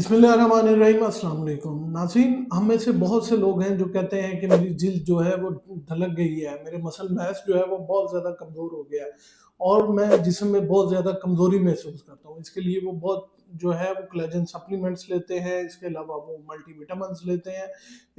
बिस्मिल्लाहिर्रहमानिर्रहीम, अस्सलाम वालेकुम। नाज़रीन, हम में से बहुत से लोग हैं जो कहते हैं कि मेरी जिल्द जो है वो ढलक गई है, मेरे मसल मास जो है वो बहुत ज़्यादा कमज़ोर हो गया है और मैं जिस्म में बहुत ज़्यादा कमज़ोरी महसूस करता हूँ। इसके लिए वो बहुत जो है वो कोलेजन सप्लीमेंट्स लेते हैं, इसके अलावा वो मल्टीविटामिन्स लेते हैं,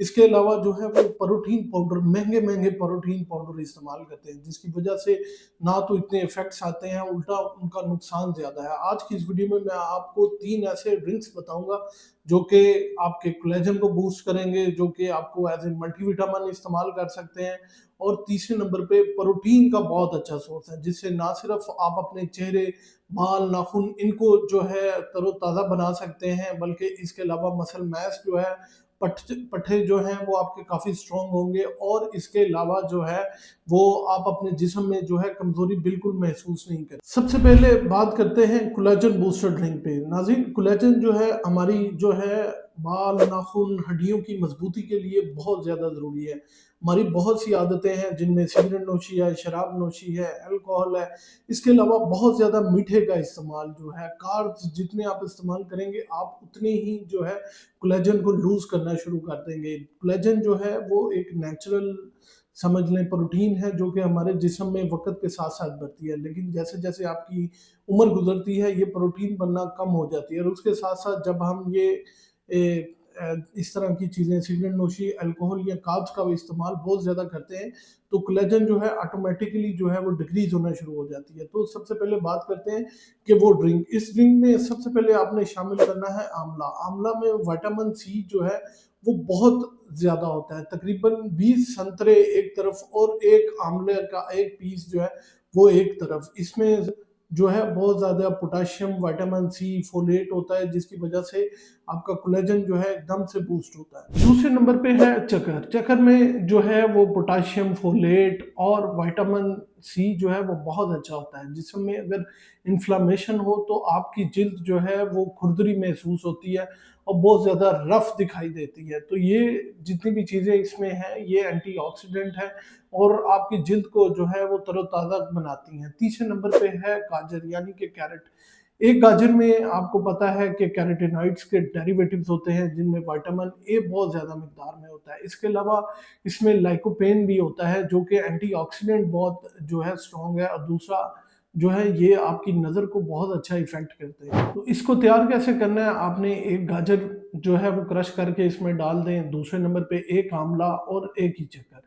इसके अलावा जो है वो प्रोटीन पाउडर, महँगे-महँगे प्रोटीन पाउडर इस्तेमाल करते हैं, जिसकी वजह से ना तो इतने इफ़ेक्ट्स आते हैं, उल्टा उनका नुकसान ज़्यादा है। आज की इस वीडियो में मैं आपको 3 ऐसे ड्रिंक्स बताऊँगा जो कि आपके कोलेजन को बूस्ट करेंगे, जो कि आपको एज़ ए मल्टीविटामिन इस्तेमाल कर सकते हैं और तीसरे नंबर पे प्रोटीन का बहुत अच्छा सोर्स है, जिससे ना सिर्फ़ आप अपने चेहरे, बाल, नाखून इनको जो है तरोताज़ा बना सकते हैं, बल्कि इसके अलावा मसल मास जो है, पट्ठे जो हैं वो आपके काफ़ी स्ट्रॉन्ग होंगे और इसके अलावा जो है वो आप अपने जिस्म में जो है कमज़ोरी बिल्कुल महसूस नहीं करें। सबसे पहले बात करते हैं कोलेजन बूस्टर ड्रिंक पे। नाज़रीन, कोलेजन जो है हमारी जो है बाल, नाखून, हड्डियों की मजबूती के लिए बहुत ज़्यादा ज़रूरी है। हमारी बहुत सी आदतें हैं जिनमें सिगरेट नोशी है, शराब नोशी है, अल्कोहल है, इसके अलावा बहुत ज़्यादा मीठे का इस्तेमाल जो है, कार्ब्स जितने आप इस्तेमाल करेंगे आप उतने ही जो है कोलेजन को लूज़ करना शुरू कर देंगे। कोलेजन जो है वो एक नेचुरल समझ लें प्रोटीन है जो कि हमारे जिस्म में वक़्त के साथ-साथ बढ़ती है। लेकिन जैसे-जैसे आपकी उम्र गुज़रती है ये प्रोटीन बनना कम हो जाती है और उसके साथ-साथ जब हम ये इस तरह की चीज़ें सिगरेट नोशी, अल्कोहल या कार्ब्स का भी इस्तेमाल बहुत ज़्यादा करते हैं, तो कोलेजन जो है ऑटोमैटिकली जो है वो डिक्रीज़ होना शुरू हो जाती है। तो सबसे पहले बात करते हैं कि वो ड्रिंक, इस ड्रिंक में सबसे पहले आपने शामिल करना है आंवला। आंवला में विटामिन सी जो है वो बहुत ज़्यादा होता है। तकरीबन 20 संतरे एक तरफ और 1 आंवले का 1 पीस जो है वो एक तरफ। इसमें जो है बहुत ज़्यादा पोटेशियम, विटामिन सी, फोलेट होता है जिसकी वजह से आपका कोलेजन जो है एकदम से बूस्ट होता है। दूसरे नंबर पे है चक्कर। चक्कर में जो है वो पोटेशियम, फोलेट और विटामिन सी जो है वो बहुत अच्छा होता है। जिस्म में अगर इन्फ्लेमेशन हो तो आपकी जिल्द जो है वो खुरदरी महसूस होती है और बहुत ज़्यादा रफ दिखाई देती है। तो ये जितनी भी चीज़ें इसमें हैं ये एंटीऑक्सीडेंट है और आपकी जिल्द को जो है वो तरोताज़ा बनाती हैं। तीसरे नंबर पे है गाजर यानी कि कैरेट। एक गाजर में आपको पता है कि कैरोटीनॉइड्स के डेरिवेटिव्स होते हैं जिनमें विटामिन ए बहुत ज़्यादा मिकदार में होता है। इसके अलावा इसमें लाइकोपेन भी होता है जो कि एंटीऑक्सीडेंट बहुत जो है स्ट्रॉन्ग है और दूसरा जो है ये आपकी नज़र को बहुत अच्छा इफ़ेक्ट करते हैं। तो इसको तैयार कैसे करना है, आपने एक गाजर जो है वो क्रश करके इसमें डाल दें, दूसरे नंबर पे 1 आंवला और 1 ही चक्कर।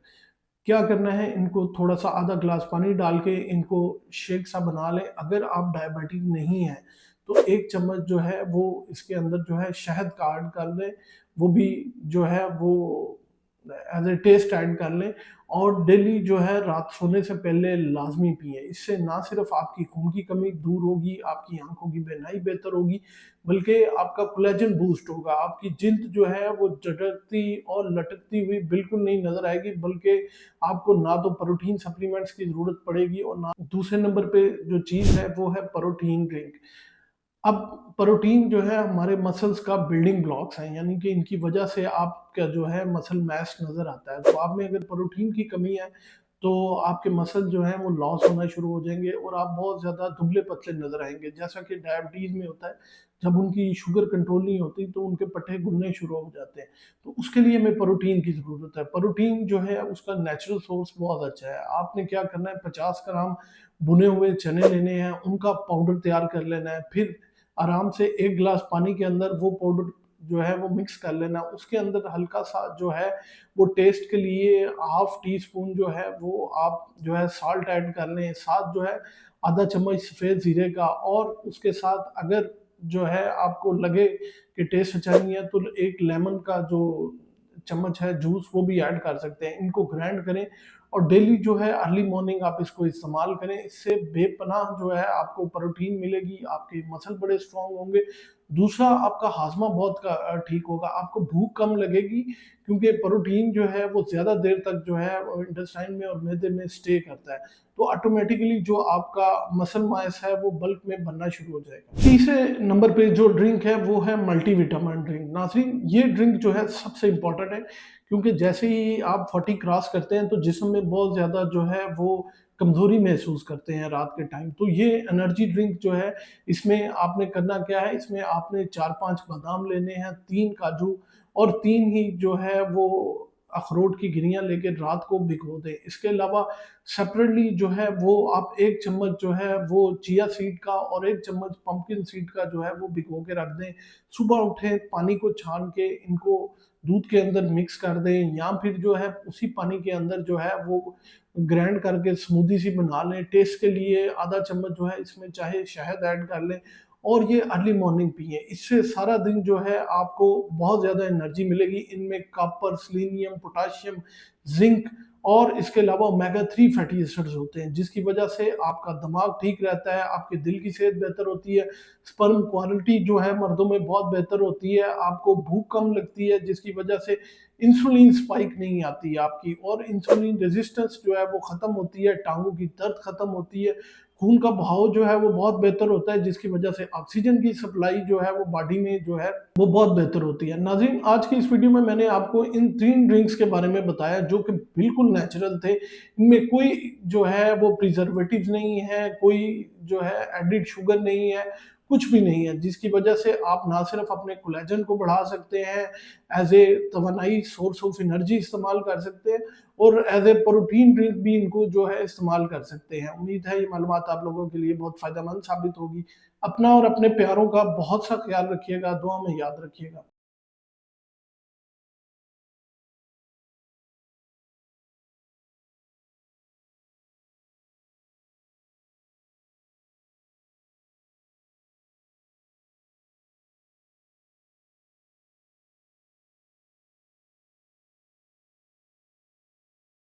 क्या करना है, इनको थोड़ा-सा आधा ग्लास पानी डाल के इनको शेक सा बना लें। अगर आप डायबिटिक नहीं हैं, तो 1 चम्मच जो है वो इसके अंदर जो है शहद का ऐड कर लें, वो भी जो है वो एज़ ए टेस्ट ऐड कर लें और डेली जो है रात सोने से पहले लाज़मी पिएँ। इससे ना सिर्फ़ आपकी खून की कमी दूर होगी, आपकी आँखों की बीनाई बेहतर होगी, बल्कि आपका कोलेजन बूस्ट होगा। आपकी जिल्द जो है वो झटकती और लटकती हुई बिल्कुल नहीं नज़र आएगी, बल्कि आपको ना तो प्रोटीन सप्लीमेंट्स की ज़रूरत पड़ेगी और ना दूसरे नंबर पे जो चीज़ है वो है प्रोटीन ड्रिंक। अब प्रोटीन जो है हमारे मसल्स का बिल्डिंग ब्लॉक्स हैं, यानी कि इनकी वजह से आपका जो है मसल मास नज़र आता है। तो आप में अगर प्रोटीन की कमी है, तो आपके मसल जो हैं वो लॉस होना शुरू हो जाएँगे और आप बहुत ज़्यादा दुबले-पतले नज़र आएँगे। जैसा कि डायबिटीज़ में होता है, जब उनकी शुगर कंट्रोल नहीं होती तो उनके पट्टे गुलने शुरू हो जाते हैं। तो उसके लिए हमें प्रोटीन की ज़रूरत है। प्रोटीन जो है उसका नेचुरल सोर्स बहुत अच्छा है। आपने क्या करना है, 50 ग्राम भुने हुए चने लेने हैं, उनका पाउडर तैयार कर लेना है। फिर आराम से 1 ग्लास पानी के अंदर वो पाउडर जो है वो मिक्स कर लेना। उसके अंदर हल्का-सा जो है वो टेस्ट के लिए हाफ़ टी स्पून जो है वो आप जो है साल्ट ऐड कर लें। साथ जो है आधा चम्मच सफ़ेद ज़ीरे का और उसके साथ अगर जो है आपको लगे कि टेस्ट अच्छा नहीं है तो 1 लेमन का जो चम्मच है जूस वो भी ऐड कर सकते हैं। इनको ग्राइंड करें और डेली जो है अर्ली मॉर्निंग आप इसको इस्तेमाल करें। इससे बेपनाह जो है आपको प्रोटीन मिलेगी, आपके मसल बड़े स्ट्रॉन्ग होंगे। दूसरा, आपका हाज़मा बहुत ठीक होगा, आपको भूख कम लगेगी क्योंकि प्रोटीन जो है वो ज़्यादा देर तक जो है वो इंटेस्टाइन में और मैदे में स्टे करता है। तो ऑटोमैटिकली जो आपका मसल मास है वो बल्क में बनना शुरू हो जाएगा। तीसरे नंबर पे जो ड्रिंक है वो है मल्टीविटामिन ड्रिंक। नाज़रीन, ये ड्रिंक जो है सबसे इम्पोर्टेंट है क्योंकि जैसे ही आप 40 क्रॉस करते हैं तो जिस्म में बहुत ज़्यादा जो है वो कमज़ोरी महसूस करते हैं रात के टाइम। तो ये एनर्जी ड्रिंक जो है, इसमें आपने करना क्या है, इसमें आपने 4-5 बादाम लेने हैं, 3 काजू और 3 ही जो है वो अखरोट की गिरियाँ लेके रात को भिगो दें। इसके अलावा सेपरेटली जो है वो आप 1 चम्मच जो है वो चिया सीड का और 1 चम्मच पंपकिन सीड का जो है वो भिगो के रख दें। सुबह उठें, पानी को छान के इनको दूध के अंदर मिक्स कर दें, या फिर जो है उसी पानी के अंदर जो है वो ग्राइंड करके स्मूदी सी बना लें। टेस्ट के लिए आधा चम्मच जो है इसमें चाहे शहद ऐड कर लें और ये अर्ली मॉर्निंग पिएँ। इससे सारा दिन जो है आपको बहुत ज़्यादा एनर्जी मिलेगी। इनमें कॉपर, सेलेनियम, पोटेशियम, ज़िंक और इसके अलावा ओमेगा 3 फैटी एसिड्स होते हैं, जिसकी वजह से आपका दिमाग ठीक रहता है, आपके दिल की सेहत बेहतर होती है, स्पर्म क्वालिटी जो है मर्दों में बहुत बेहतर होती है, आपको भूख कम लगती है, जिसकी वजह से इंसुलिन स्पाइक नहीं आती है आपकी, और इंसुलिन रेजिस्टेंस जो है वो खत्म होती है, टांगों की दर्द खत्म होती है, खून का बहाव जो है वो बहुत बेहतर होता है, जिसकी वजह से ऑक्सीजन की सप्लाई जो है वो बॉडी में जो है वो बहुत बेहतर होती है। नाज़रीन, आज की इस वीडियो में मैंने आपको इन 3 ड्रिंक्स के बारे में बताया जो कि बिल्कुल नेचुरल थे। इनमें कोई जो है वो प्रिजर्वेटिव्स नहीं है, कोई जो है एडेड शुगर नहीं है, कुछ भी नहीं है, जिसकी वजह से आप ना सिर्फ अपने कोलेजन को बढ़ा सकते हैं, एज़ ए तवानाई सोर्स ऑफ एनर्जी इस्तेमाल कर सकते हैं, और एज़ ए प्रोटीन ड्रिंक भी इनको जो है इस्तेमाल कर सकते हैं। उम्मीद है ये मालूमात आप लोगों के लिए बहुत फ़ायदेमंद साबित होगी। अपना और अपने प्यारों का बहुत सा ख़्याल रखिएगा, दुआ में याद रखिएगा।